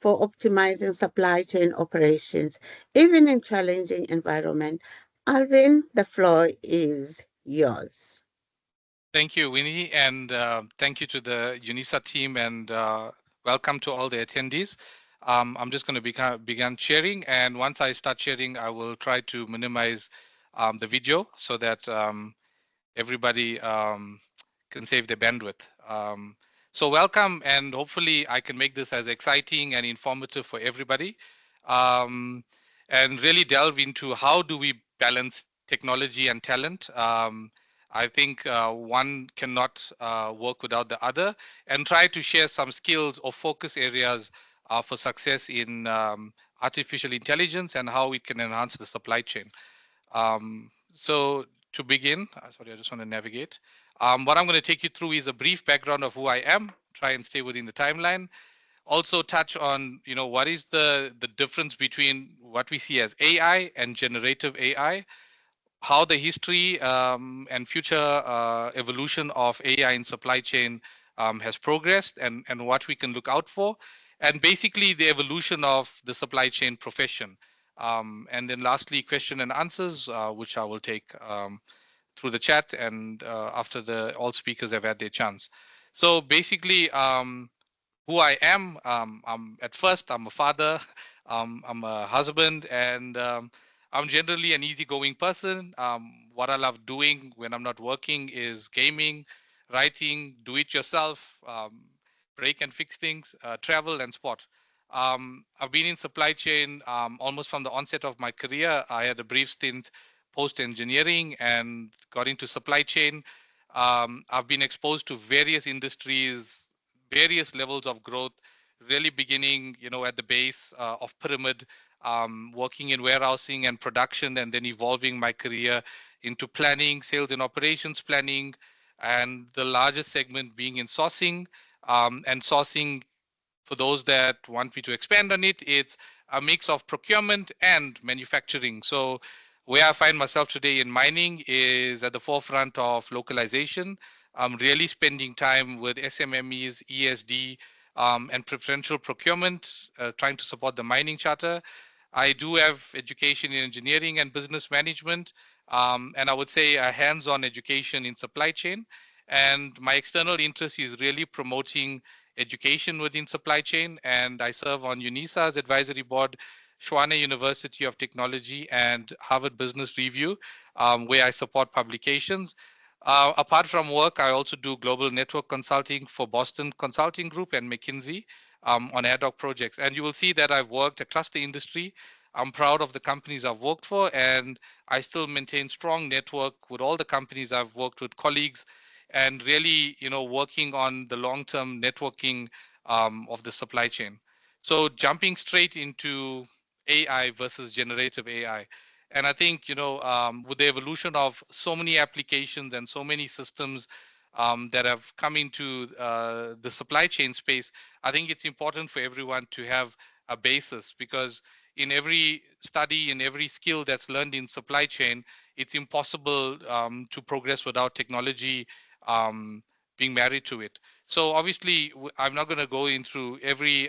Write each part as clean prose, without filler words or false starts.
for optimizing supply chain operations, even in challenging environment. Alvin, the floor is yours. Thank you, Winnie, and thank you to the UNISA team, and welcome to all the attendees. I'm just going to begin sharing, and once I start sharing, I will try to minimize the video so that everybody can save their bandwidth. So welcome, and hopefully I can make this as exciting and informative for everybody, um, and really delve into how do we balance technology and talent. I think one cannot work without the other, and try to share some skills or focus areas for success in artificial intelligence and how it can enhance the supply chain. So to begin, sorry, I just want to navigate. What I'm going to take you through is a brief background of who I am, try and stay within the timeline. Also touch on, what is the difference between what we see as AI and generative AI, how the history and future evolution of AI in supply chain has progressed, and what we can look out for, and basically the evolution of the supply chain profession. And then lastly, question and answers, which I will take through the chat and after all speakers have had their chance. So basically, who I am. At first, I'm a father, I'm a husband, and I'm generally an easygoing person. What I love doing when I'm not working is gaming, writing, do it yourself, break and fix things, travel and sport. I've been in supply chain almost from the onset of my career. I had a brief stint post engineering and got into supply chain. I've been exposed to various industries, various levels of growth, really beginning, at the base of pyramid, working in warehousing and production, and then evolving my career into planning, sales and operations planning, and the largest segment being in sourcing. And sourcing, for those that want me to expand on it, it's a mix of procurement and manufacturing. So where I find myself today in mining is at the forefront of localization. I'm really spending time with SMMEs, ESD, and preferential procurement, trying to support the mining charter. I do have education in engineering and business management, and I would say a hands-on education in supply chain. And my external interest is really promoting education within supply chain, and I serve on UNISA's advisory board, Schwane University of Technology, and Harvard Business Review, where I support publications. Apart from work, I also do global network consulting for Boston Consulting Group and McKinsey on ad hoc projects. And you will see that I've worked across the industry. I'm proud of the companies I've worked for, and I still maintain strong network with all the companies I've worked with, colleagues, and really, working on the long-term networking of the supply chain. So jumping straight into AI versus generative AI. And I think, with the evolution of so many applications and so many systems that have come into the supply chain space, I think it's important for everyone to have a basis, because in every study, in every skill that's learned in supply chain, it's impossible to progress without technology um, being married to it. So obviously, I'm not going to go into every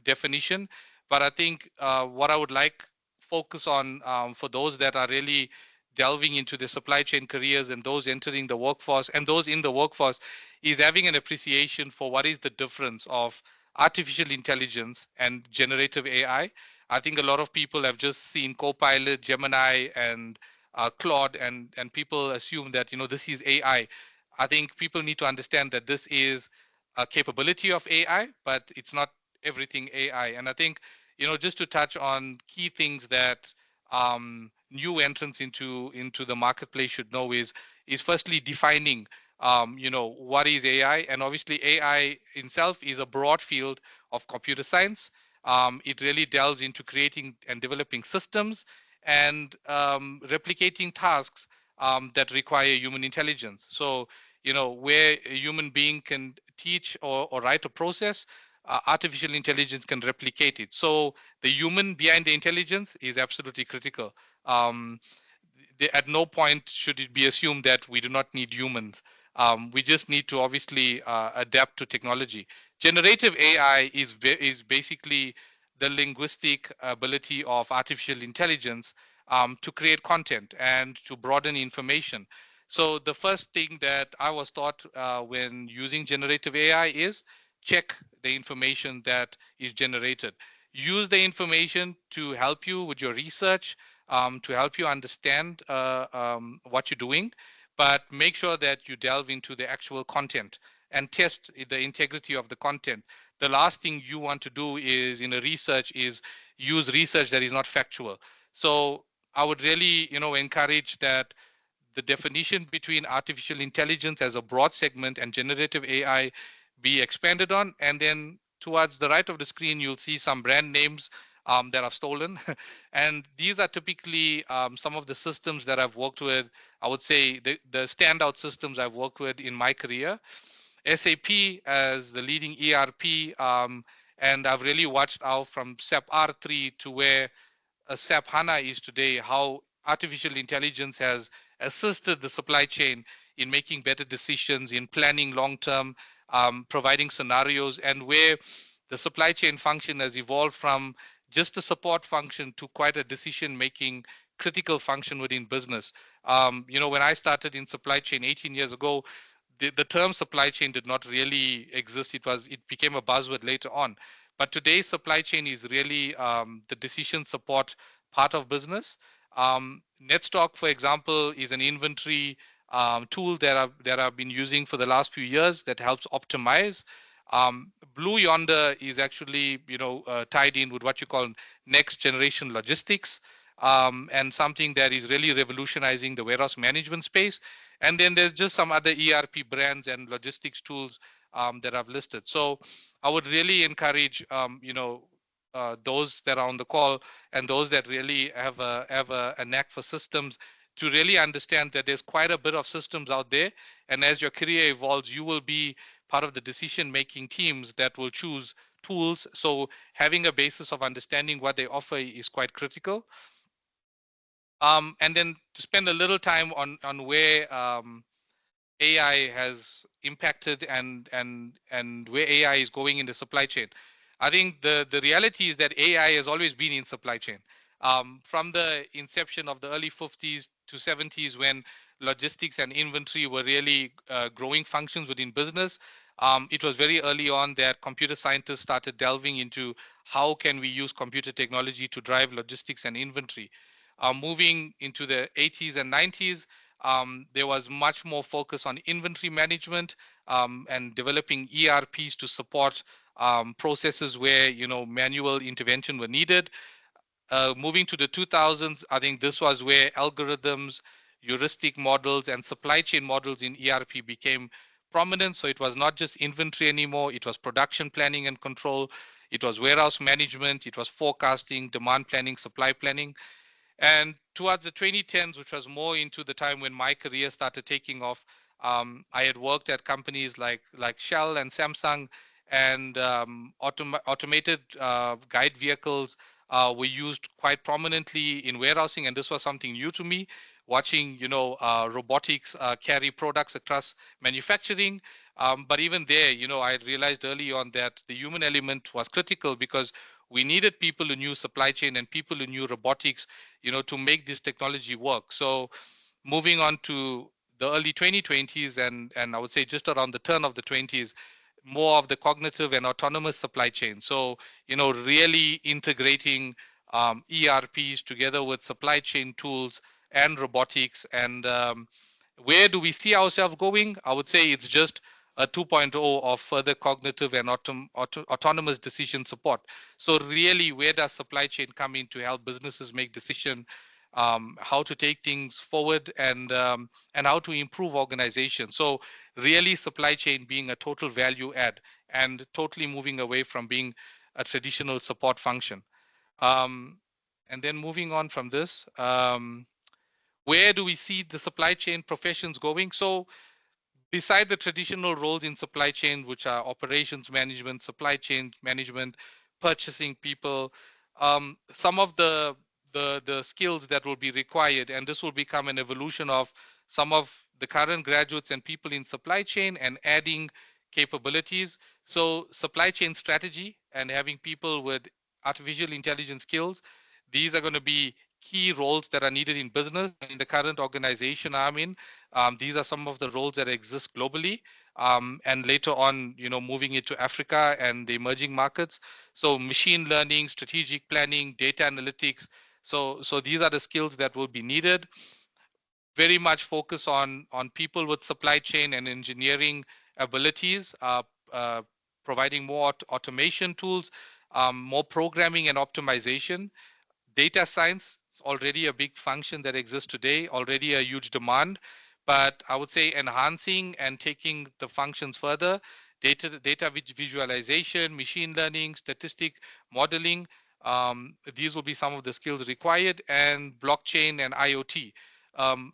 definition, but I think what I would like focus on for those that are really delving into the supply chain careers, and those entering the workforce and those in the workforce, is having an appreciation for what is the difference of artificial intelligence and generative AI. I think a lot of people have just seen Copilot, Gemini, and Claude, and people assume that this is AI. I think people need to understand that this is a capability of AI, but it's not everything AI. And I think, just to touch on key things that new entrants into the marketplace should know is firstly defining, what is AI. And obviously AI itself is a broad field of computer science. It really delves into creating and developing systems and replicating tasks that require human intelligence. So, where a human being can teach or write a process, artificial intelligence can replicate it. So the human behind the intelligence is absolutely critical. Um, at no point should it be assumed that we do not need humans. We just need to obviously adapt to technology. Generative AI is basically the linguistic ability of artificial intelligence to create content and to broaden information. So the first thing that I was taught when using generative AI is check the information that is generated. Use the information to help you with your research, to help you understand what you're doing, but make sure that you delve into the actual content and test the integrity of the content. The last thing you want to do is in a research is use research that is not factual. So I would really, encourage that the definition between artificial intelligence as a broad segment and generative AI be expanded on. And then towards the right of the screen, you'll see some brand names that are stolen. And these are typically some of the systems that I've worked with. I would say the standout systems I've worked with in my career. SAP as the leading ERP, and I've really watched out from SAP R3 to where SAP HANA is today, how artificial intelligence has assisted the supply chain in making better decisions, in planning long term, providing scenarios, and where the supply chain function has evolved from just a support function to quite a decision making critical function within business. When I started in supply chain 18 years ago, the term supply chain did not really exist. It became a buzzword later on. But today, supply chain is really the decision support part of business. Netstock, for example, is an inventory tool that I've been using for the last few years that helps optimize. Blue Yonder is actually tied in with what you call next generation logistics, and something that is really revolutionizing the warehouse management space. And then there's just some other ERP brands and logistics tools that I've listed. So I would really encourage those that are on the call and those that really have a knack for systems to really understand that there's quite a bit of systems out there. And as your career evolves, you will be part of the decision making teams that will choose tools. So having a basis of understanding what they offer is quite critical. And then to spend a little time on where AI has impacted and where AI is going in the supply chain. I think the reality is that AI has always been in supply chain. From the inception of the early 50s to 70s, when logistics and inventory were really growing functions within business, it was very early on that computer scientists started delving into how can we use computer technology to drive logistics and inventory. Moving into the 80s and 90s, there was much more focus on inventory management and developing ERPs to support processes where manual intervention were needed. Moving to the 2000s, I think this was where algorithms, heuristic models, and supply chain models in ERP became prominent. So it was not just inventory anymore; it was production planning and control. It was warehouse management. It was forecasting, demand planning, supply planning. And towards the 2010s, which was more into the time when my career started taking off, I had worked at companies like Shell and Samsung, and automated guide vehicles were used quite prominently in warehousing, and this was something new to me. Watching, robotics carry products across manufacturing, but even there, I had realized early on that the human element was critical because we needed people who knew supply chain and people who knew robotics to make this technology work. So moving on to the early 2020s, and I would say just around the turn of the 20s, more of the cognitive and autonomous supply chain. So, really integrating ERPs together with supply chain tools and robotics. And where do we see ourselves going? I would say it's just a 2.0 of further cognitive and autonomous decision support. So really, where does supply chain come in to help businesses make decision, how to take things forward, and how to improve organization? So really, supply chain being a total value add and totally moving away from being a traditional support function. Um, and then moving on from this, where do we see the supply chain professions going? So beside the traditional roles in supply chain, which are operations management, supply chain management, purchasing people, some of the skills that will be required, and this will become an evolution of some of the current graduates and people in supply chain and adding capabilities. So supply chain strategy and having people with artificial intelligence skills, these are going to be key roles that are needed in business. And in the current organization I'm in, these are some of the roles that exist globally. And later on, moving into Africa and the emerging markets. So machine learning, strategic planning, data analytics. So these are the skills that will be needed. Very much focus on people with supply chain and engineering abilities, uh, providing more automation tools, more programming and optimization. Data science is already a big function that exists today, already a huge demand, but I would say enhancing and taking the functions further. Data visualization, machine learning, statistic modeling, these will be some of the skills required, and blockchain and IoT.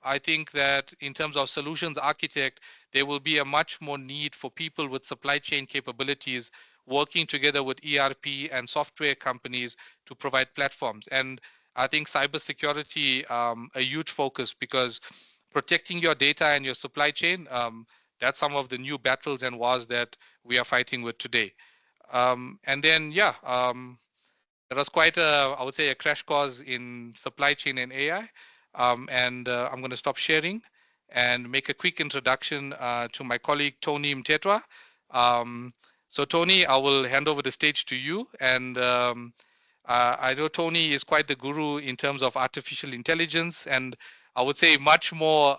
I think that in terms of solutions architect, there will be a much more need for people with supply chain capabilities working together with ERP and software companies to provide platforms. And I think cybersecurity, a huge focus, because protecting your data and your supply chain, that's some of the new battles and wars that we are fighting with today. And then, yeah, there was quite a, I would say, a crash course in supply chain and AI. And I'm going to stop sharing and make a quick introduction to my colleague, Tony Mthethwa. So Tony, I will hand over the stage to you. And I know Tony is quite the guru in terms of artificial intelligence, and I would say much more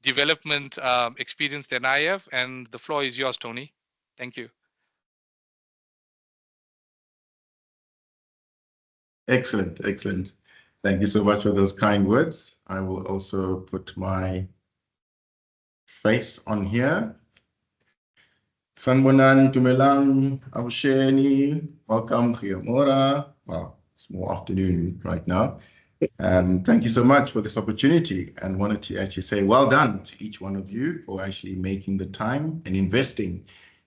development experience than I have. And the floor is yours, Tony. Thank you. Excellent, excellent. Thank you so much for those kind words. I will also put my face on here. Sanbonan, Tumelang, Abusheni, welcome, Khiyamora. Well, it's more afternoon right now. Thank you so much for this opportunity, and wanted to actually say well done to each one of you for actually making the time and investing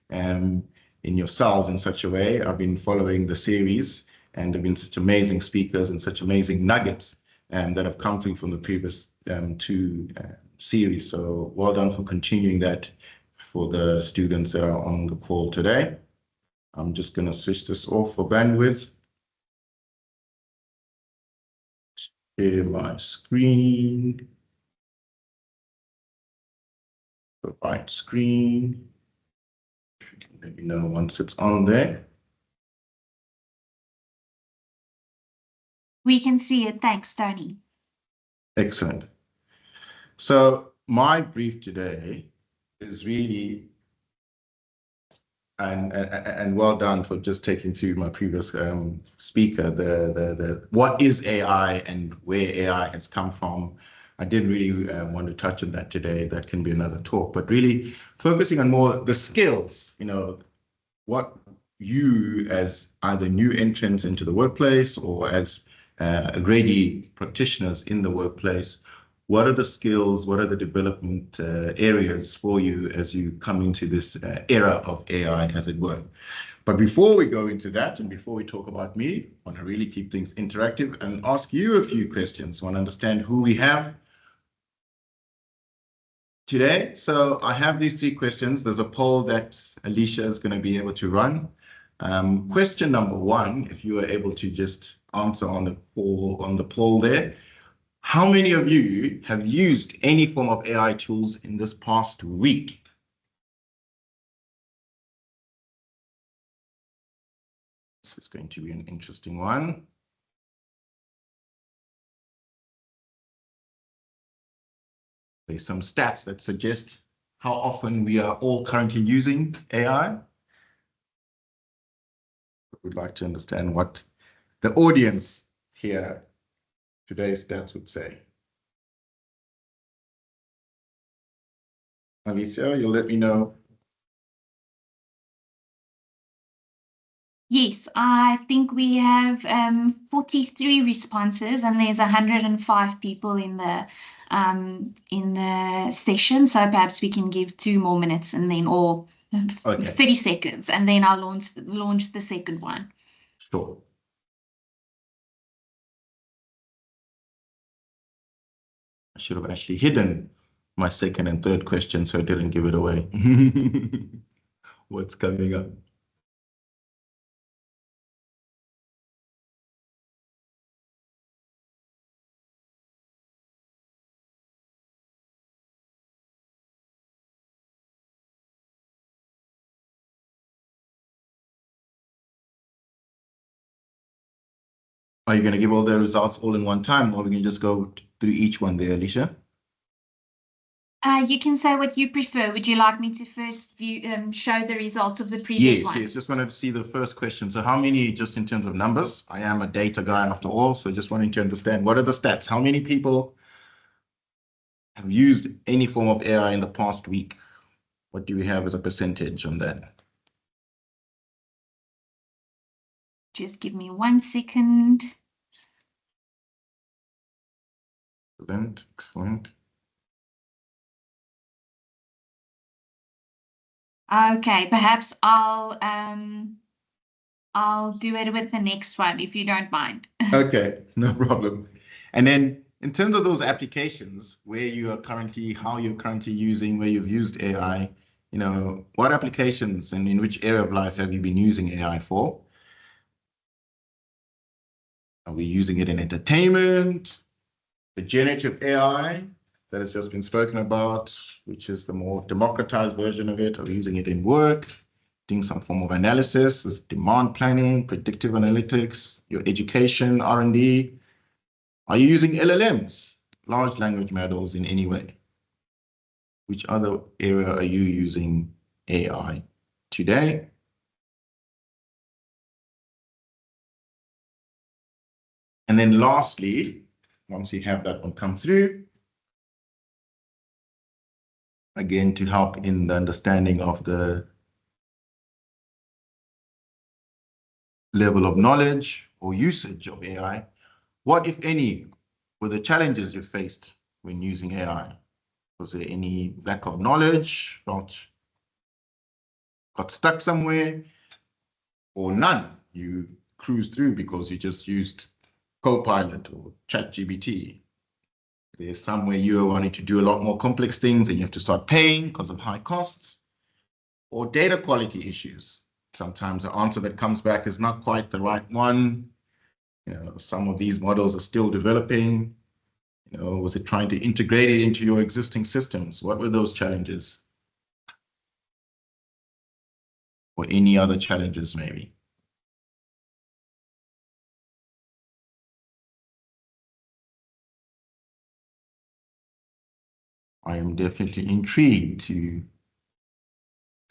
in yourselves in such a way. I've been following the series, and there have been such amazing speakers and such amazing nuggets that have come through from the previous two series. So well done for continuing that for the students that are on the call today. I'm just going to switch this off for bandwidth. Share my screen. Provide screen. Let me know once it's on there. We can see it. Thanks, Tony. Excellent. So my brief today is really, and well done for just taking through my previous speaker, the what is AI and where AI has come from. I didn't really want to touch on that today. That can be another talk, but really focusing on more the skills, what you as either new entrants into the workplace or as already practitioners in the workplace, what are the skills, what are the development areas for you as you come into this era of AI, as it were? But before we go into that, and before we talk about me, I want to really keep things interactive and ask you a few questions. I want to understand who we have today. So I have these three questions. There's a poll that Alicia is going to be able to run. Question number one, if you are able to just answer on the poll there. How many of you have used any form of AI tools in this past week? This is going to be an interesting one. There's some stats that suggest how often we are all currently using AI. We'd like to understand what the audience here, today's stats would say. Alicia, you'll let me know. Yes, I think we have 43 responses, and there's 105 people in the session. So perhaps we can give 2 more minutes, and then or 30 seconds, and then I'll launch the second one. Sure. I should have actually hidden my second and third question so I didn't give it away. what's coming up. Are you going to give all the results all in one time, or we can just go through each one there, Alicia? You can say what you prefer. Would you like me to first view, show the results of the previous one? Yes. Just wanted to see the first question. So how many, just in terms of numbers, I am a data guy after all, so just wanting to understand, what are the stats? How many people have used any form of AI in the past week? What do we have as a percentage on that? Just give me 1 second. Excellent. Okay, perhaps I'll do it with the next one if you don't mind. Okay, no problem. And then in terms of those applications where you are currently, how you're currently using, where you've used AI, what applications and in which area of life have you been using AI for? Are we using it in entertainment, the generative AI that has just been spoken about, which is the more democratized version of it? Are we using it in work, doing some form of analysis, demand planning, predictive analytics, your education, R&D? Are you using LLMs, large language models, in any way? Which other area are you using AI today? And then lastly, once you have that one come through, again, to help in the understanding of the level of knowledge or usage of AI, what, if any, were the challenges you faced when using AI? Was there any lack of knowledge, got stuck somewhere, or none? You cruised through because you just used Copilot or ChatGPT. There's somewhere you are wanting to do a lot more complex things and you have to start paying because of high costs, or data quality issues. Sometimes the answer that comes back is not quite the right one. Some of these models are still developing. Was it trying to integrate it into your existing systems? What were those challenges? Or any other challenges, maybe? I am definitely intrigued to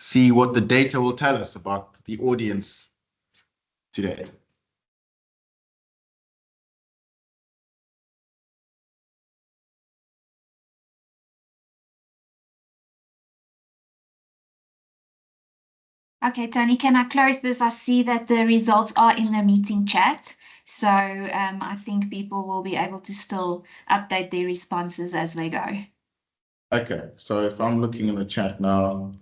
see what the data will tell us about the audience today. Okay, Tony, can I close this? I see that the results are in the meeting chat. So I think people will be able to still update their responses as they go. Okay, so if I'm looking in the chat now,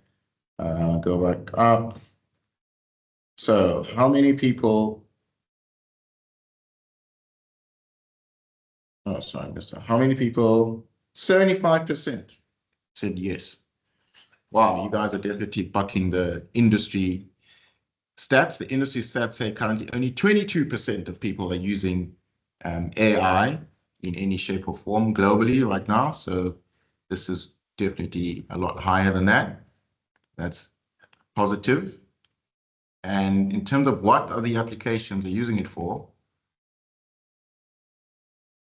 go back up. So how many people? Oh, sorry, how many people? 75% said yes. Wow, you guys are definitely bucking the industry stats. The industry stats say currently only 22% of people are using AI in any shape or form globally right now. So this is definitely a lot higher than that. That's positive. And in terms of what are the applications are using it for,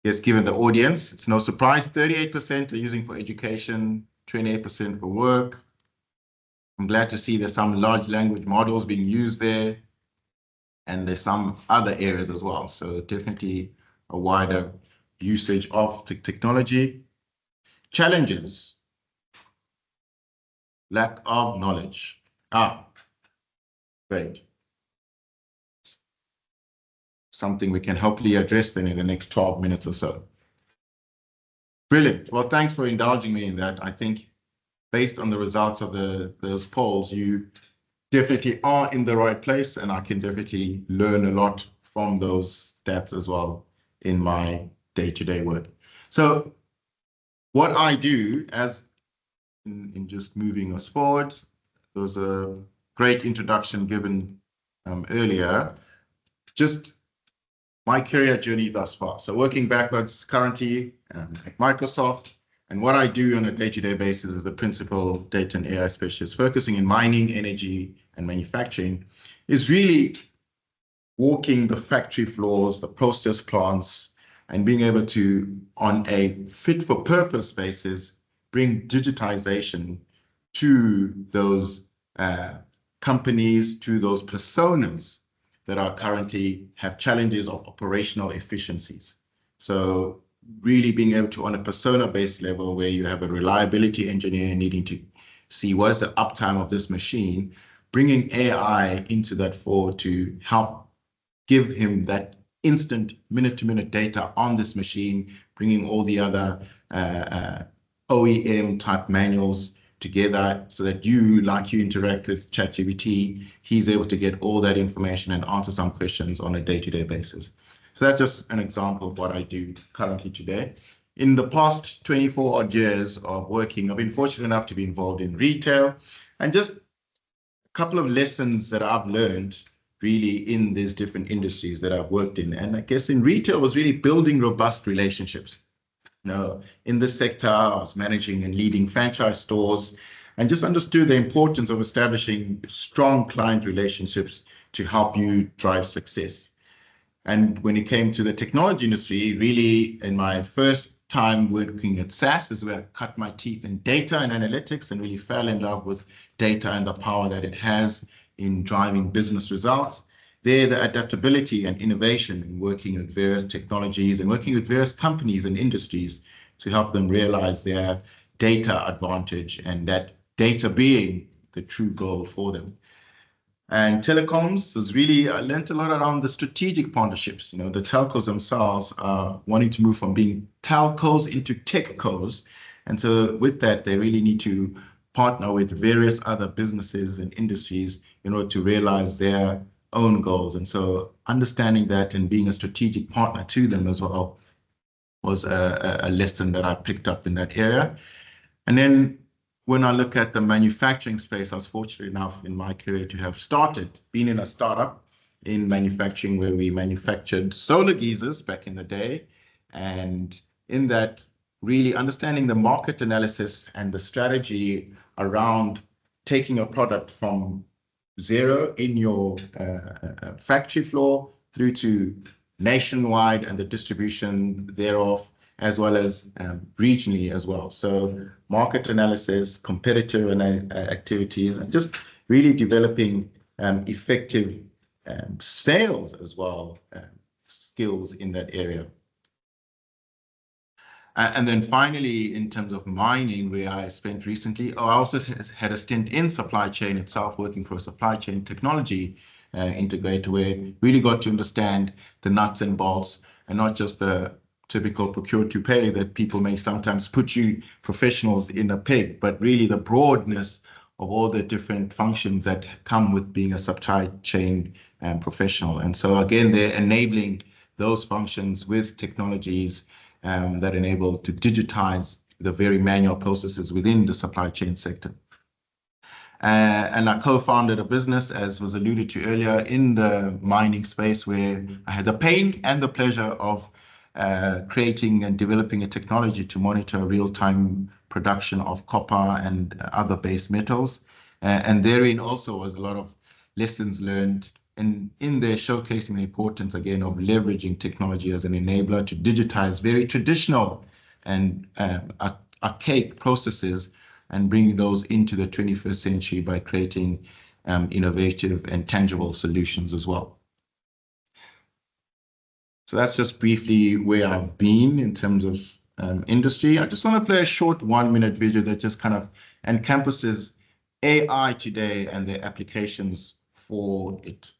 yes, given the audience, it's no surprise 38% are using for education, 28% for work. I'm glad to see there's some large language models being used there, and there's some other areas as well. So definitely a wider usage of the technology. Challenges, lack of knowledge. Great. Something we can hopefully address then in the next 12 minutes or so. Brilliant. Well, thanks for indulging me in that. I think based on the results of those polls, you definitely are in the right place, and I can definitely learn a lot from those stats as well in my day-to-day work. So what I do as in just moving us forward, those are great introduction given earlier. Just my career journey thus far. So working backwards, currently at Microsoft, and what I do on a day-to-day basis as the principal data and AI specialist, focusing in mining, energy, and manufacturing, is really walking the factory floors, the process plants, and being able to, on a fit-for-purpose basis, bring digitization to those companies, to those personas that are currently have challenges of operational efficiencies. So really being able to, on a persona-based level, where you have a reliability engineer needing to see what is the uptime of this machine, bringing AI into that fore to help give him that instant minute-to-minute data on this machine, bringing all the other OEM type manuals together so that you interact with ChatGPT, he's able to get all that information and answer some questions on a day-to-day basis. So that's just an example of what I do currently today. In the past 24 odd years of working, I've been fortunate enough to be involved in retail, and just a couple of lessons that I've learned really in these different industries that I've worked in. And I guess in retail was really building robust relationships. Now, in this sector, I was managing and leading franchise stores and just understood the importance of establishing strong client relationships to help you drive success. And when it came to the technology industry, really in my first time working at SaaS is where I cut my teeth in data and analytics and really fell in love with data and the power that it has in driving business results. There, the adaptability and innovation in working with various technologies and working with various companies and industries to help them realize their data advantage, and that data being the true goal for them. And telecoms was really, I learned a lot around the strategic partnerships. You know, the telcos themselves are wanting to move from being telcos into techcos. And so with that, they really need to partner with various other businesses and industries in order to realize their own goals. And so understanding that and being a strategic partner to them as well was a lesson that I picked up in that area. And then when I look at the manufacturing space, I was fortunate enough in my career to have been in a startup in manufacturing where we manufactured solar geysers back in the day. And in that, really understanding the market analysis and the strategy around taking a product from zero in your factory floor through to nationwide and the distribution thereof, as well as regionally as well. So market analysis, competitor activities, and just really developing effective sales as well, skills in that area. And then finally, in terms of mining, where I spent recently, I also had a stint in supply chain itself, working for a supply chain technology integrator, where really got to understand the nuts and bolts and not just the typical procure to pay that people may sometimes put you professionals in a peg, but really the broadness of all the different functions that come with being a supply chain professional. And so again, they're enabling those functions with technologies that enable to digitize the very manual processes within the supply chain sector. And I co-founded a business, as was alluded to earlier, in the mining space, where I had the pain and the pleasure of creating and developing a technology to monitor real-time production of copper and other base metals. And therein also was a lot of lessons learned, and in there showcasing the importance again of leveraging technology as an enabler to digitize very traditional and archaic processes and bringing those into the 21st century by creating innovative and tangible solutions as well. So that's just briefly where I've been in terms of industry. I just want to play a short 1-minute video that just kind of encompasses AI today and the applications for it.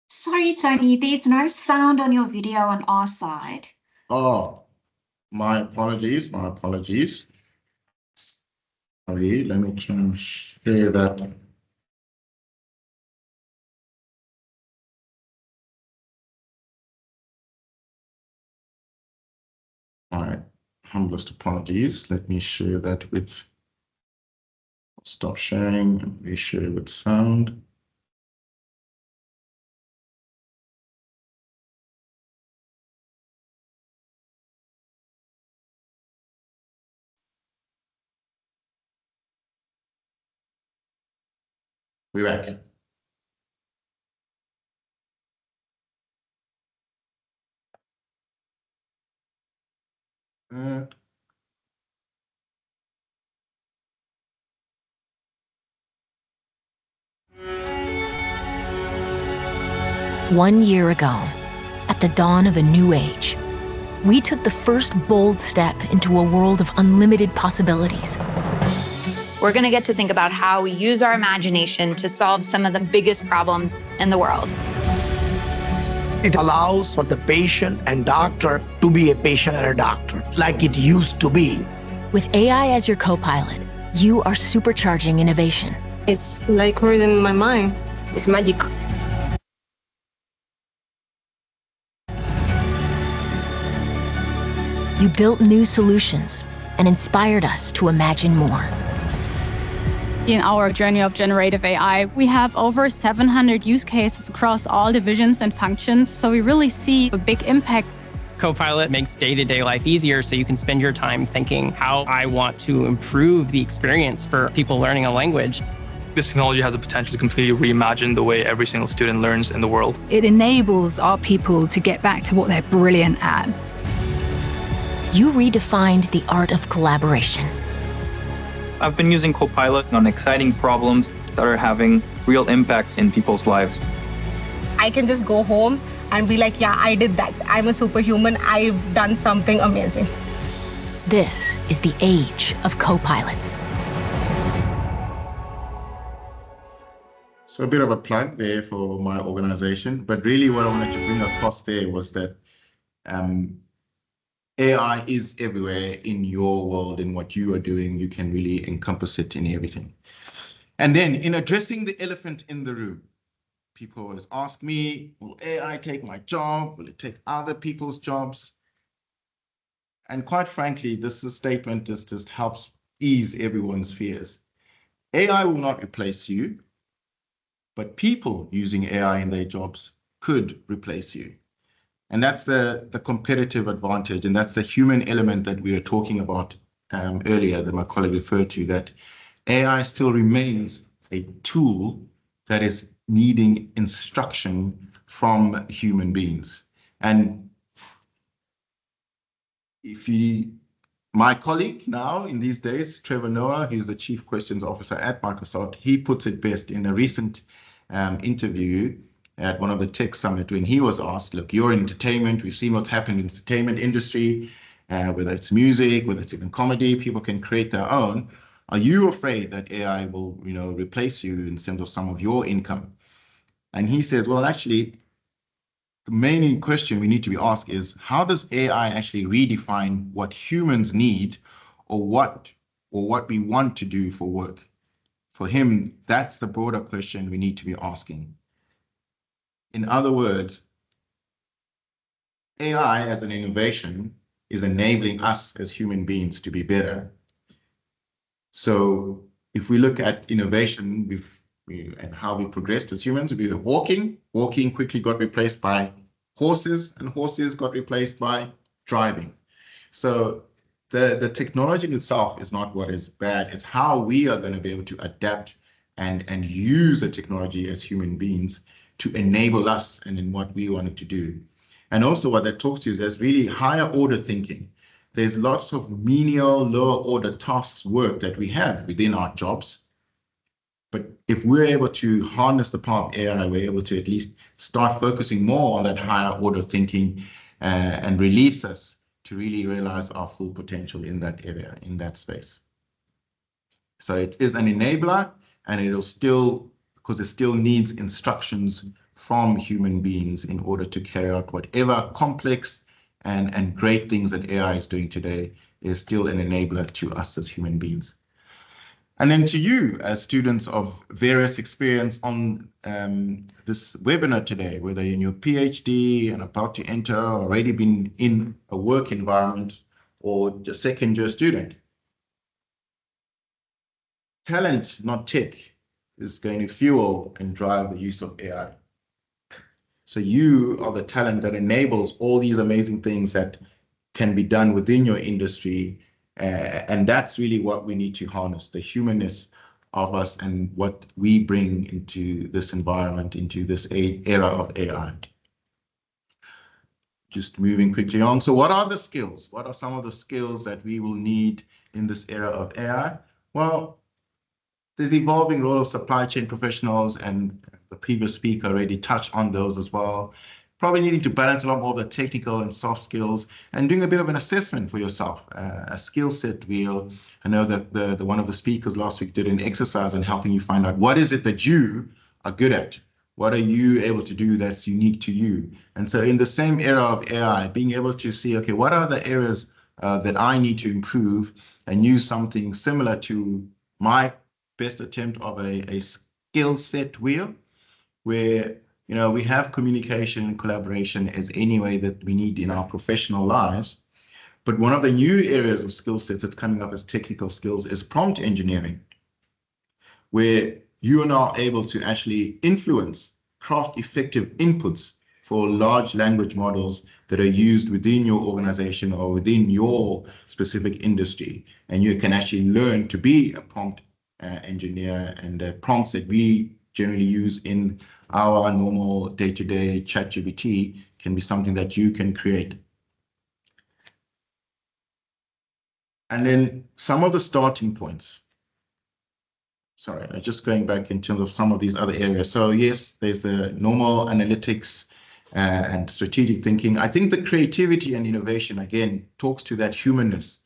Sorry, Tony, there's no sound on your video on our side. Oh, my apologies, Sorry, let me try and share that humblest apologies. Let me share that with, stop sharing and reshare with sound. We're back. 1 year ago, at the dawn of a new age, we took the first bold step into a world of unlimited possibilities. We're going to get to think about how we use our imagination to solve some of the biggest problems in the world. It allows for the patient and doctor to be a patient and a doctor, like it used to be. With AI as your co-pilot, you are supercharging innovation. It's like reading my mind. It's magic. You built new solutions and inspired us to imagine more. In our journey of generative AI, we have over 700 use cases across all divisions and functions, so we really see a big impact. Copilot makes day-to-day life easier, so you can spend your time thinking how I want to improve the experience for people learning a language. This technology has the potential to completely reimagine the way every single student learns in the world. It enables our people to get back to what they're brilliant at. You redefined the art of collaboration. I've been using Copilot on exciting problems that are having real impacts in people's lives. I can just go home and be like, yeah, I did that. I'm a superhuman. I've done something amazing. This is the age of co-pilots. So a bit of a plug there for my organization, but really what I wanted to bring across there was that AI is everywhere in your world, in what you are doing. You can really encompass it in everything. And then in addressing the elephant in the room, people always ask me, will AI take my job? Will it take other people's jobs? And quite frankly, this statement just helps ease everyone's fears. AI will not replace you, but people using AI in their jobs could replace you. And that's the competitive advantage. And that's the human element that we were talking about earlier that my colleague referred to, that AI still remains a tool that is needing instruction from human beings. And my colleague now in these days, Trevor Noah, who's the Chief Questions Officer at Microsoft, he puts it best in a recent interview at one of the tech summit when he was asked, look, you're in entertainment. We've seen what's happened in the entertainment industry, whether it's music, whether it's even comedy, people can create their own. Are you afraid that AI will, replace you in terms of some of your income? And he says, well, actually, the main question we need to be asked is, how does AI actually redefine what humans need or what we want to do for work? For him, that's the broader question we need to be asking. In other words, AI as an innovation is enabling us as human beings to be better. So if we look at innovation and how we progressed as humans, we were walking quickly got replaced by horses, and horses got replaced by driving. So the technology itself is not what is bad. It's how we are going to be able to adapt and use the technology as human beings to enable us and in what we wanted to do. And also what that talks to is there's really higher order thinking. There's lots of menial, lower order tasks work that we have within our jobs. But if we're able to harness the power of AI, we're able to at least start focusing more on that higher order thinking and release us to really realize our full potential in that area, in that space. So it is an enabler, and it'll still, because it still needs instructions from human beings in order to carry out whatever complex and great things that AI is doing today, is still an enabler to us as human beings. And then to you as students of various experience on this webinar today, whether you're in your PhD and about to enter or already been in a work environment, or a second-year student. Talent, not tech, is going to fuel and drive the use of AI. So you are the talent that enables all these amazing things that can be done within your industry. And that's really what we need to harness, the humanness of us and what we bring into this environment, into this era of AI. Just moving quickly on. So what are the skills? What are some of the skills that we will need in this era of AI? Well, there's evolving role of supply chain professionals, and the previous speaker already touched on those as well. Probably needing to balance a lot more of the technical and soft skills and doing a bit of an assessment for yourself, a skill set wheel. I know that the one of the speakers last week did an exercise on helping you find out what is it that you are good at? What are you able to do that's unique to you? And so in the same era of AI, being able to see, okay, what are the areas that I need to improve and use something similar to my best attempt of a skill set wheel, where we have communication and collaboration as any way that we need in our professional lives. But one of the new areas of skill sets that's coming up as technical skills is prompt engineering, where you are now able to actually influence, craft effective inputs for large language models that are used within your organization or within your specific industry. And you can actually learn to be a prompt engineer, and the prompts that we generally use in our normal day-to-day ChatGPT can be something that you can create. And then some of the starting points. Sorry, just going back in terms of some of these other areas. So yes, there's the normal analytics and strategic thinking. I think the creativity and innovation, again, talks to that humanness.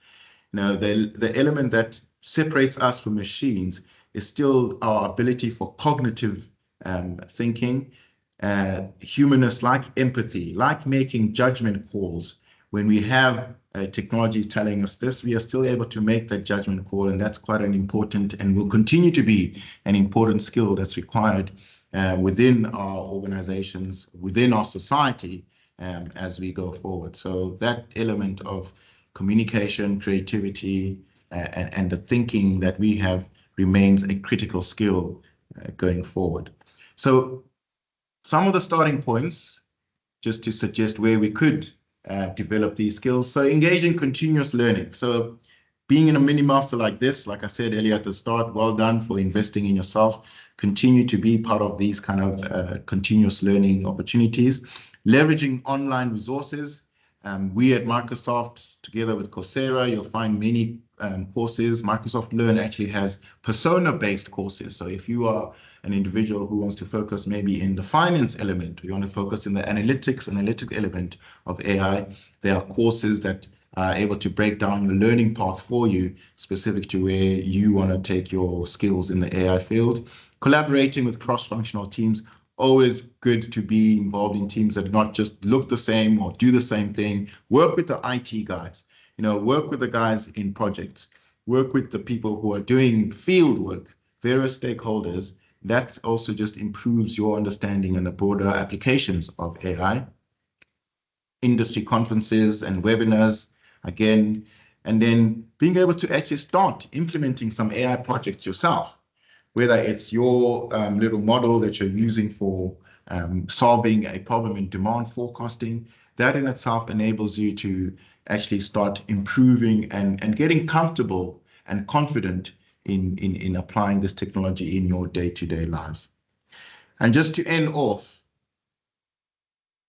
The element that separates us from machines is still our ability for cognitive thinking, humanness, like empathy, like making judgment calls. When we have technology telling us this, we are still able to make that judgment call, and that's quite an important and will continue to be an important skill that's required within our organizations, within our society as we go forward. So that element of communication, creativity, and the thinking that we have remains a critical skill going forward. So some of the starting points, just to suggest where we could develop these skills. So engage in continuous learning. So being in a MiniMaster like this, like I said earlier at the start, well done for investing in yourself. Continue to be part of these kind of continuous learning opportunities. Leveraging online resources. We at Microsoft, together with Coursera, you'll find many courses. Microsoft Learn actually has persona-based courses. So if you are an individual who wants to focus maybe in the finance element, you want to focus in the analytic element of AI, there are courses that are able to break down your learning path for you, specific to where you want to take your skills in the AI field. Collaborating with cross-functional teams. Always good to be involved in teams that not just look the same or do the same thing. Work with the IT guys, work with the guys in projects, work with the people who are doing field work, various stakeholders. That also just improves your understanding and the broader applications of AI. Industry conferences and webinars, again, and then being able to actually start implementing some AI projects yourself, whether it's your little model that you're using for solving a problem in demand forecasting. That in itself enables you to actually start improving and getting comfortable and confident in applying this technology in your day-to-day lives. And just to end off,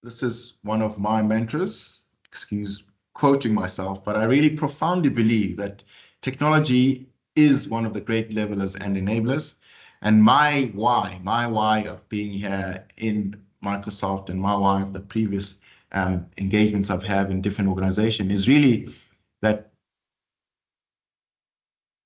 this is one of my mantras, excuse quoting myself, but I really profoundly believe that technology is one of the great levelers and enablers. And my why of being here in Microsoft and my why of the previous engagements I've had in different organizations is really that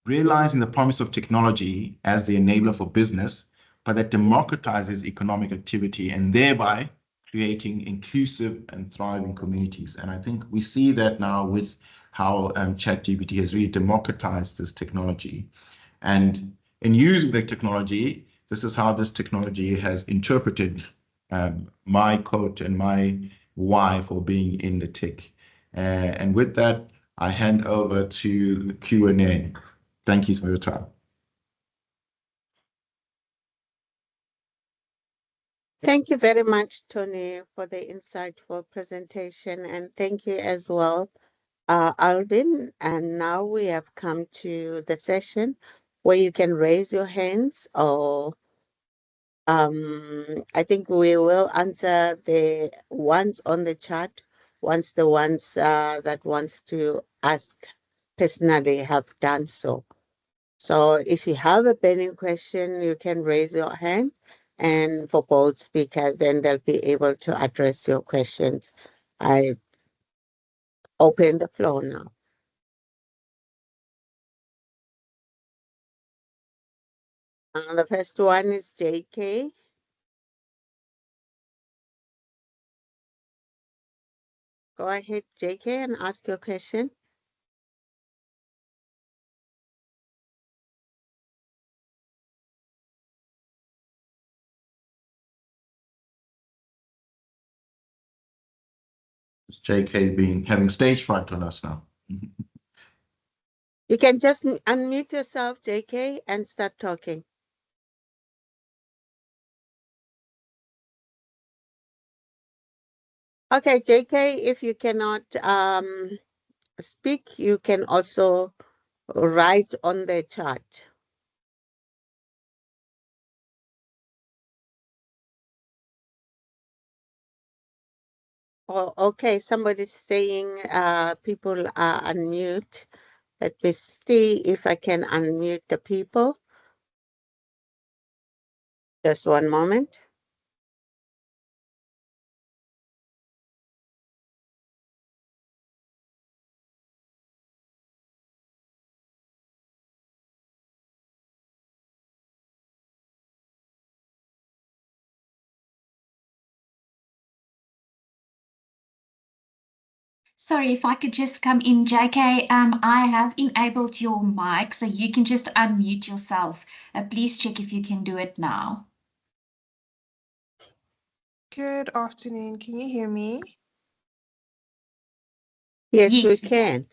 realizing the promise of technology as the enabler for business, but that democratizes economic activity and thereby creating inclusive and thriving communities. And I think we see that now with how ChatGPT has really democratized this technology. And in using the technology, this is how this technology has interpreted my quote and my why for being in the tech. And with that, I hand over to Q&A. Thank you for your time. Thank you very much, Tony, for the insightful presentation, and thank you as well, Alvin. And now we have come to the session where you can raise your hands, or I think we will answer the ones on the chat once the ones that wants to ask personally have done so. So if you have a burning question, you can raise your hand, and for both speakers, then they'll be able to address your questions. I open the floor now. The first one is JK. Go ahead, JK, and ask your question. It's JK having stage fright on us now. You can just unmute yourself, JK, and start talking. Okay, JK, if you cannot speak, you can also write on the chat. Oh, okay, somebody's saying people are unmute. Let me see if I can unmute the people. Just one moment. Sorry, if I could just come in, JK. I have enabled your mic, so you can just unmute yourself. Please check if you can do it now. Good afternoon. Can you hear me? Yes, we can.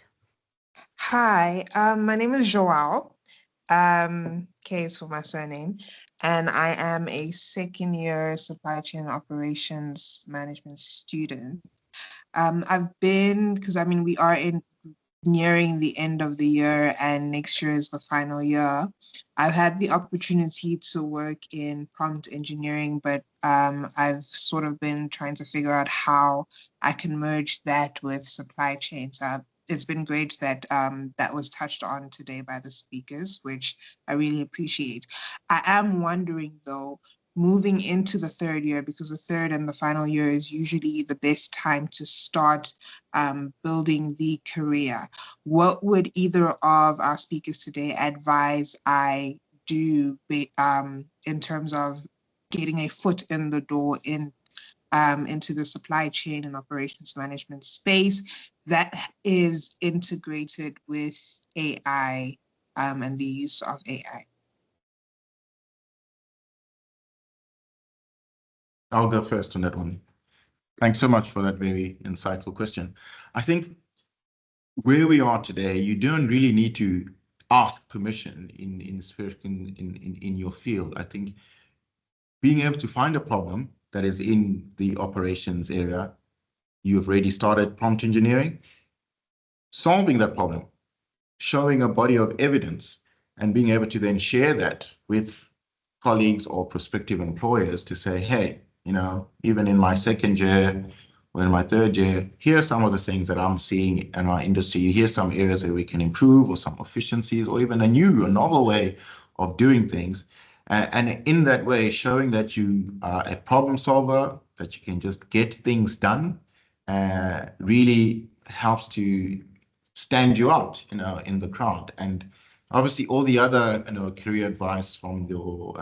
Hi, my name is Joelle. K is for my surname, and I am a second year supply chain operations management student. Because we are nearing the end of the year and next year is the final year. I've had the opportunity to work in prompt engineering, but I've sort of been trying to figure out how I can merge that with supply chain. So it's been great that that was touched on today by the speakers, which I really appreciate. I am wondering though, moving into the third year, because the third and the final year is usually the best time to start building the career. What would either of our speakers today advise I do in terms of getting a foot in the door into the supply chain and operations management space that is integrated with AI and the use of AI? I'll go first on that one. Thanks so much for that very insightful question. I think where we are today, you don't really need to ask permission in your field. I think being able to find a problem that is in the operations area, you've already started prompt engineering, solving that problem, showing a body of evidence, and being able to then share that with colleagues or prospective employers to say, hey, even in my second year or in my third year, here are some of the things that I'm seeing in our industry. Here's some areas where we can improve, or some efficiencies, or even a novel way of doing things. And in that way, showing that you are a problem solver, that you can just get things done, really helps to stand you out, in the crowd. And obviously all the other, career advice from your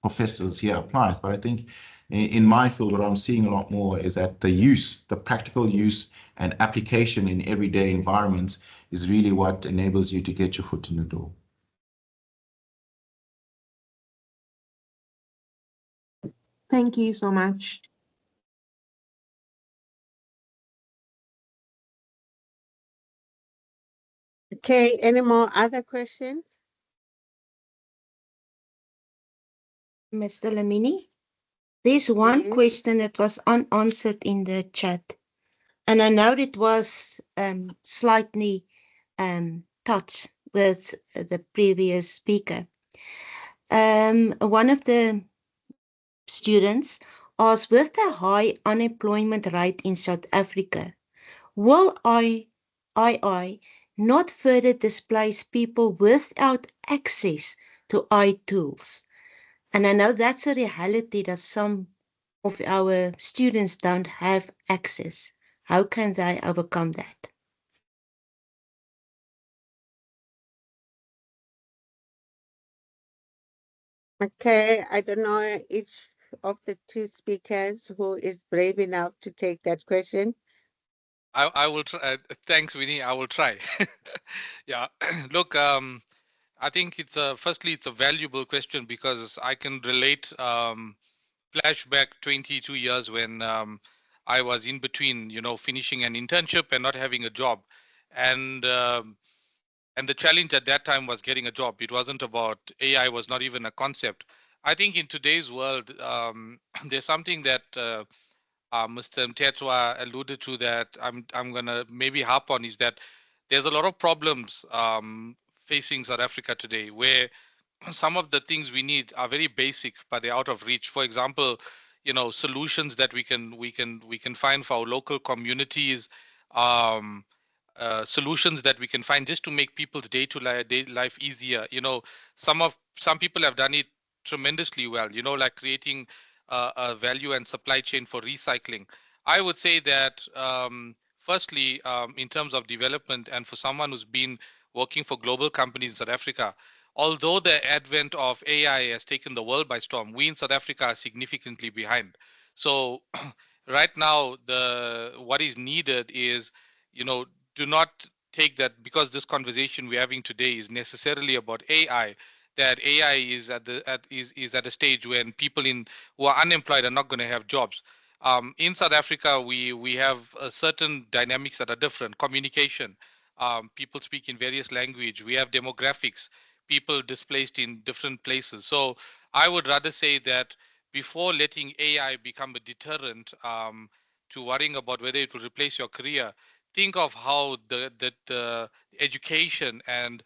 professors here applies. But I think in my field, what I'm seeing a lot more is that the practical use and application in everyday environments is really what enables you to get your foot in the door. Thank you so much. Okay, any more other questions? Mr. Lamini, there's one Yes. question that was unanswered in the chat, and I know it was slightly touched with the previous speaker. One of the students asked, with the high unemployment rate in South Africa, will AI not further displace people without access to AI tools? And I know that's a reality that some of our students don't have access. How can they overcome that? Okay, I don't know each of the two speakers who is brave enough to take that question. I will try. Thanks, Winnie. I will try. Yeah. Look, I think firstly, it's a valuable question because I can relate, flashback 22 years when I was in between, finishing an internship and not having a job. And the challenge at that time was getting a job. It wasn't about AI, was not even a concept. I think in today's world, there's something that Mr. Mthethwa alluded to that I'm gonna maybe harp on, is that there's a lot of problems facing South Africa today where some of the things we need are very basic, but they're out of reach. For example, solutions that we can find for our local communities, um, solutions that we can find just to make people's day life easier. Some people have done it tremendously well. Like creating a value and supply chain for recycling. I would say that firstly, in terms of development, and for someone who's been working for global companies in South Africa, although the advent of AI has taken the world by storm, we in South Africa are significantly behind. So right now, what is needed is, do not take that because this conversation we're having today is necessarily about AI, that AI is is at a stage when people who are unemployed are not going to have jobs. In South Africa, we have certain dynamics that are different. Communication, people speak in various language. We have demographics, people displaced in different places. So I would rather say that before letting AI become a deterrent to worrying about whether it will replace your career, think of how the education and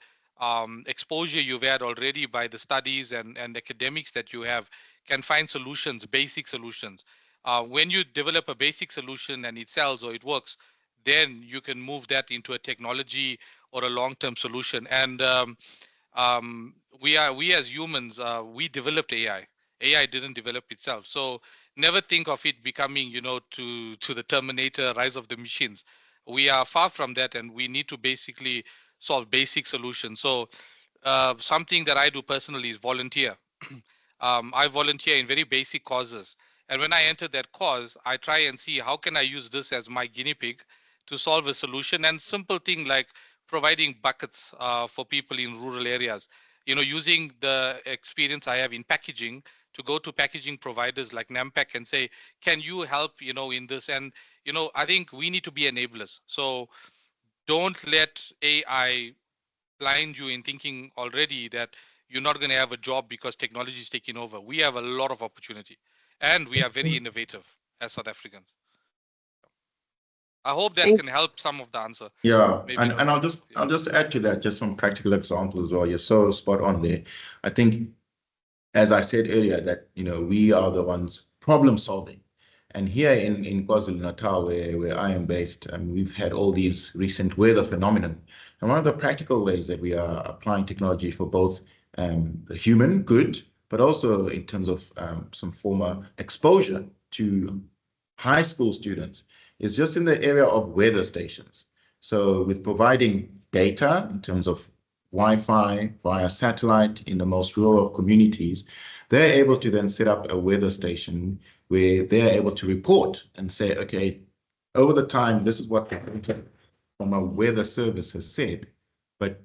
exposure you've had already by the studies and academics that you have can find solutions, basic solutions. When you develop a basic solution and it sells or it works, then you can move that into a technology or a long-term solution. And we as humans, we developed AI. AI didn't develop itself. So never think of it becoming, to the Terminator, rise of the machines. We are far from that, and we need to basically solve basic solutions. So something that I do personally is volunteer. I volunteer in very basic causes. And when I enter that cause, I try and see how can I use this as my guinea pig to solve a solution. And simple thing like providing buckets for people in rural areas, using the experience I have in packaging to go to packaging providers like Nampak and say, can you help, in this? And, I think we need to be enablers. So don't let AI blind you in thinking already that you're not going to have a job because technology is taking over. We have a lot of opportunity, and we are very innovative as South Africans. I hope that can help some of the answer. Yeah, Maybe and not. I'll just add to that just some practical examples as well. You're so spot on there. I think, as I said earlier, that we are the ones problem solving. And here in KwaZulu-Natal, where I am based, we've had all these recent weather phenomena. And one of the practical ways that we are applying technology for both the human good, but also in terms of some former exposure to high school students, is just in the area of weather stations. So with providing data in terms of Wi-Fi via satellite in the most rural communities, they're able to then set up a weather station where they're able to report and say, okay, over the time, this is what the data from a weather service has said. But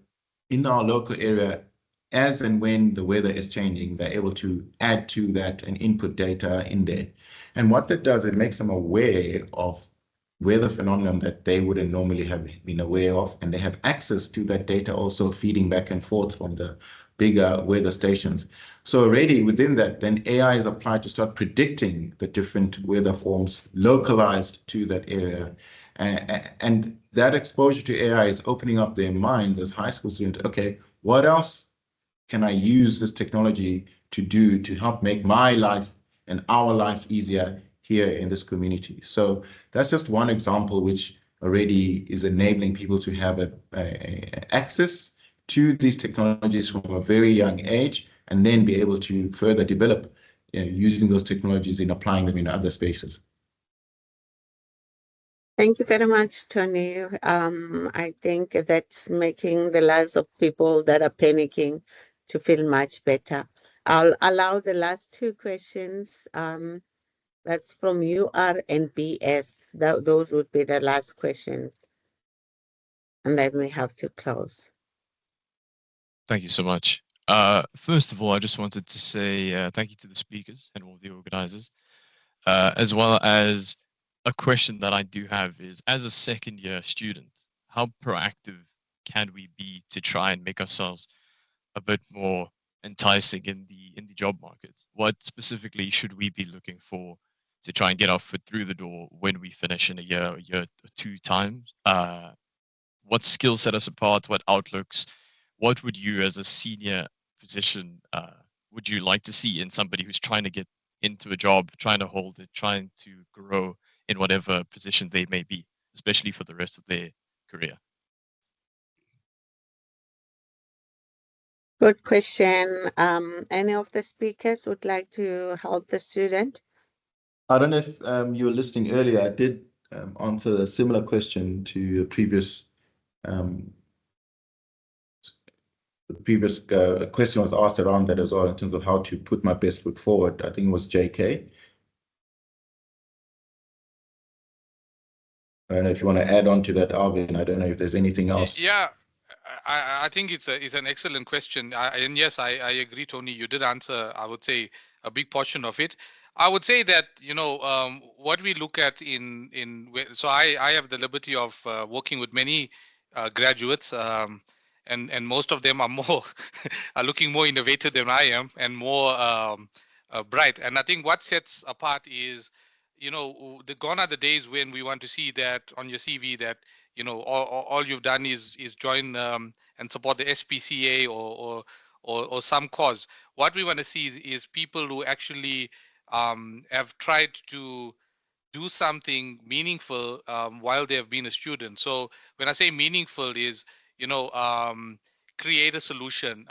in our local area, as and when the weather is changing, they're able to add to that and input data in there. And what that does, it makes them aware of weather phenomenon that they wouldn't normally have been aware of, and they have access to that data also feeding back and forth from the bigger weather stations. So already within that, then AI is applied to start predicting the different weather forms localized to that area. And that exposure to AI is opening up their minds as high school students. Okay, what else can I use this technology to do to help make my life and our life easier here in this community? So that's just one example which already is enabling people to have access to these technologies from a very young age, and then be able to further develop using those technologies and applying them in other spaces. Thank you very much, Tony. I think that's making the lives of people that are panicking to feel much better. I'll allow the last two questions. That's from UR and BS. Those would be the last questions. And then we have to close. Thank you so much. First of all, I just wanted to say thank you to the speakers and all the organizers, as well as a question that I do have is, as a second year student, how proactive can we be to try and make ourselves a bit more enticing in the job market? What specifically should we be looking for to try and get our foot through the door when we finish in a year or two times? What skills set us apart? What outlooks? What would you, as a senior position, would you like to see in somebody who's trying to get into a job, trying to hold it, trying to grow in whatever position they may be, especially for the rest of their career? Good question. Any of the speakers would like to help the student? I don't know if you were listening earlier. I did answer a similar question to the previous question was asked around that as well, in terms of how to put my best foot forward. I think it was JK. I don't know if you want to add on to that, Alvin. I don't know if there's anything else. Yeah, I think it's an excellent question. And yes, I agree, Tony. You did answer, I would say, a big portion of it. I would say that, what we look at so I have the liberty of working with many graduates, and most of them are are looking more innovative than I am, and more bright. And I think what sets apart is, gone are the days when we want to see that on your CV that all you've done is join and support the SPCA or some cause. What we want to see is people who actually have tried to do something meaningful while they have been a student. So when I say meaningful is, create a solution,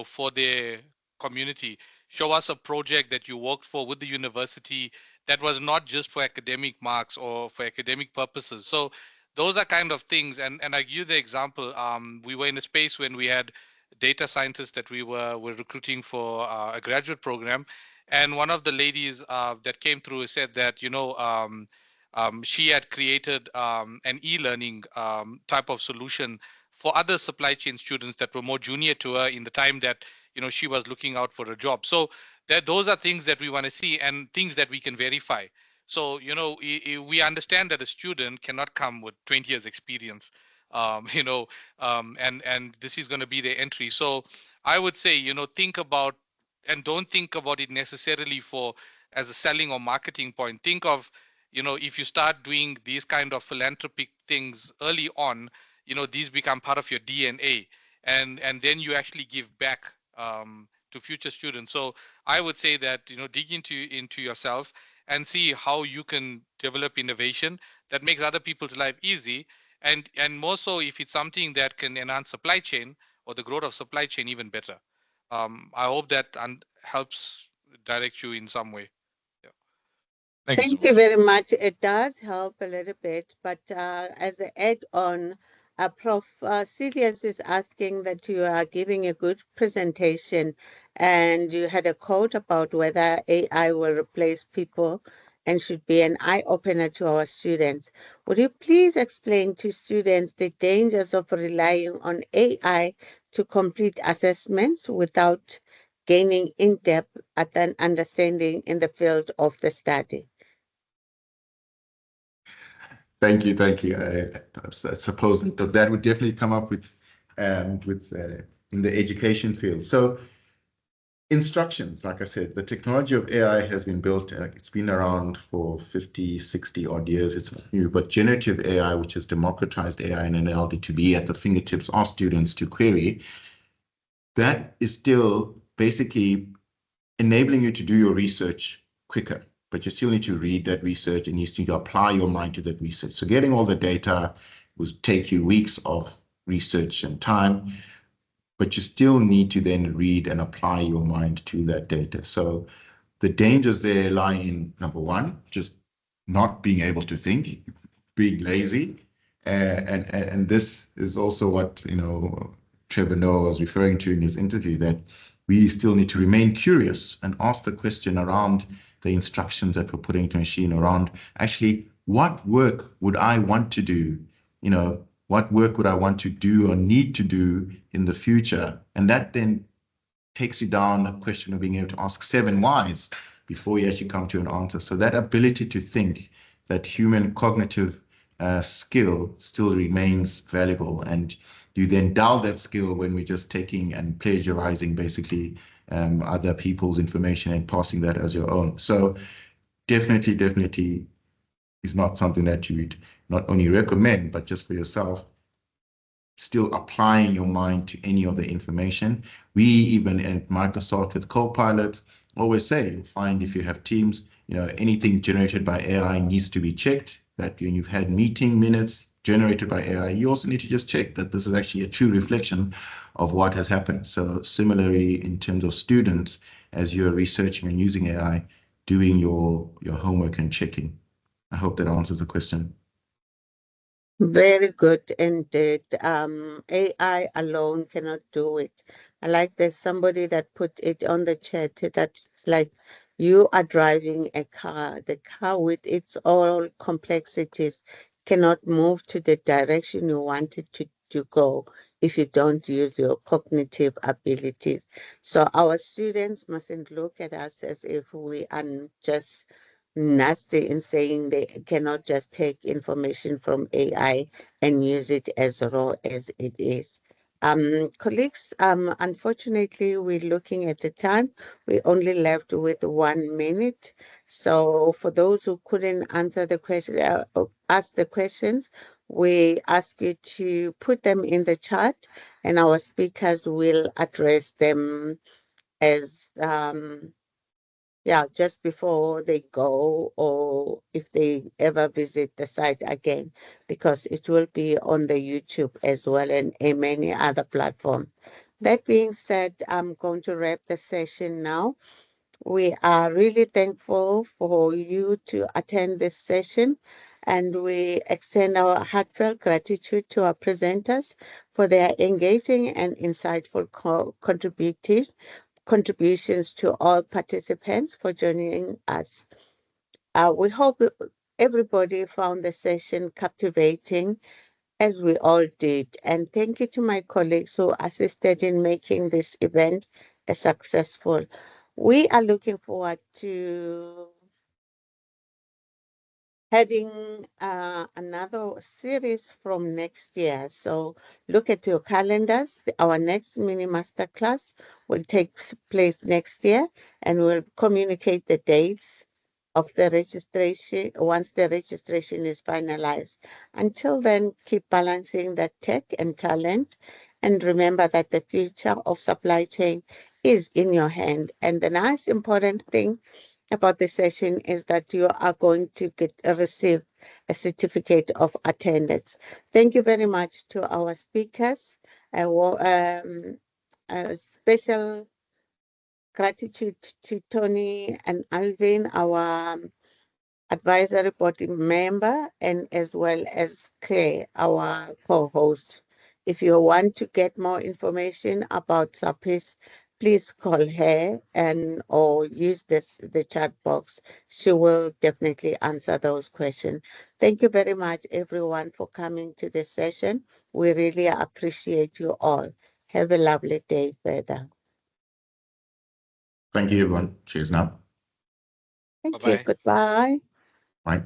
for their community. Show us a project that you worked for with the university that was not just for academic marks or for academic purposes. So those are kind of things. And I give you the example. We were in a space when we had data scientists that we were recruiting for a graduate program. And one of the ladies that came through said that, she had created an e-learning type of solution for other supply chain students that were more junior to her in the time that, she was looking out for a job. So those are things that we want to see and things that we can verify. So, we understand that a student cannot come with 20 years experience, and this is going to be their entry. So I would say, think about, and don't think about it necessarily as a selling or marketing point. Think of, if you start doing these kind of philanthropic things early on, these become part of your DNA, and then you actually give back to future students. So I would say that, dig into yourself and see how you can develop innovation that makes other people's life easy, and more so if it's something that can enhance supply chain or the growth of supply chain even better. I hope that helps direct you in some way. Yeah. Thank you very much. It does help a little bit, but as an add-on, Prof. Silius is asking that you are giving a good presentation, and you had a quote about whether AI will replace people and should be an eye-opener to our students. Would you please explain to students the dangers of relying on AI to complete assessments without gaining in-depth understanding in the field of the study? Thank you, thank you. I suppose that would definitely come up with in the education field. So instructions, like I said, the technology of AI has been built, it's been around for 50, 60 odd years, it's not new, but generative AI, which has democratized AI and enabled it to be at the fingertips of students to query, that is still basically enabling you to do your research quicker, but you still need to read that research and you need to apply your mind to that research. So getting all the data would take you weeks of research and time, but you still need to then read and apply your mind to that data. So the dangers there lie in, number one, just not being able to think, being lazy. And this is also what, Trevor Noah was referring to in his interview, that we still need to remain curious and ask the question around the instructions that we're putting into a machine around actually what work would I want to do? What work would I want to do or need to do in the future? And that then takes you down a question of being able to ask 7 whys before you actually come to an answer. So that ability to think, that human cognitive skill still remains valuable. And you then dull that skill when we're just taking and plagiarizing basically other people's information and passing that as your own. So definitely is not something that you would not only recommend, but just for yourself, still applying your mind to any of the information. We even at Microsoft with Copilot always say, you'll find if you have teams, anything generated by AI needs to be checked, that when you've had meeting minutes generated by AI, you also need to just check that this is actually a true reflection of what has happened. So similarly, in terms of students, as you're researching and using AI, doing your homework and checking. I hope that answers the question. Very good indeed. AI alone cannot do it. I like there's somebody that put it on the chat that's like you are driving a car. The car with its all complexities cannot move to the direction you want it to go if you don't use your cognitive abilities. So our students mustn't look at us as if we are just nasty in saying they cannot just take information from AI and use it as raw as it is. Colleagues, unfortunately, we're looking at the time. We only left with 1 minute. So for those who couldn't answer the question, ask the questions, we ask you to put them in the chat and our speakers will address them as just before they go or if they ever visit the site again, because it will be on the YouTube as well and many other platforms. That being said, I'm going to wrap the session now. We are really thankful for you to attend this session, and we extend our heartfelt gratitude to our presenters for their engaging and insightful contributions to all participants for joining us. We hope everybody found the session captivating as we all did. And thank you to my colleagues who assisted in making this event a successful. We are looking forward to heading another series from next year. So look at your calendars. Our next MiniMaster class will take place next year and we'll communicate the dates of the registration once the registration is finalized. Until then, keep balancing that tech and talent and remember that the future of supply chain is in your hand. And the nice important thing about the session is that you are going to receive a certificate of attendance. Thank you very much to our speakers. A special gratitude to Tony and Alvin, our advisory board member, and as well as Claire, our co-host. If you want to get more information about SAPIS, please call her and or use the chat box. She will definitely answer those questions. Thank you very much, everyone, for coming to this session. We really appreciate you all. Have a lovely day further. Thank you, everyone. Cheers now. Thank you. Goodbye. Bye.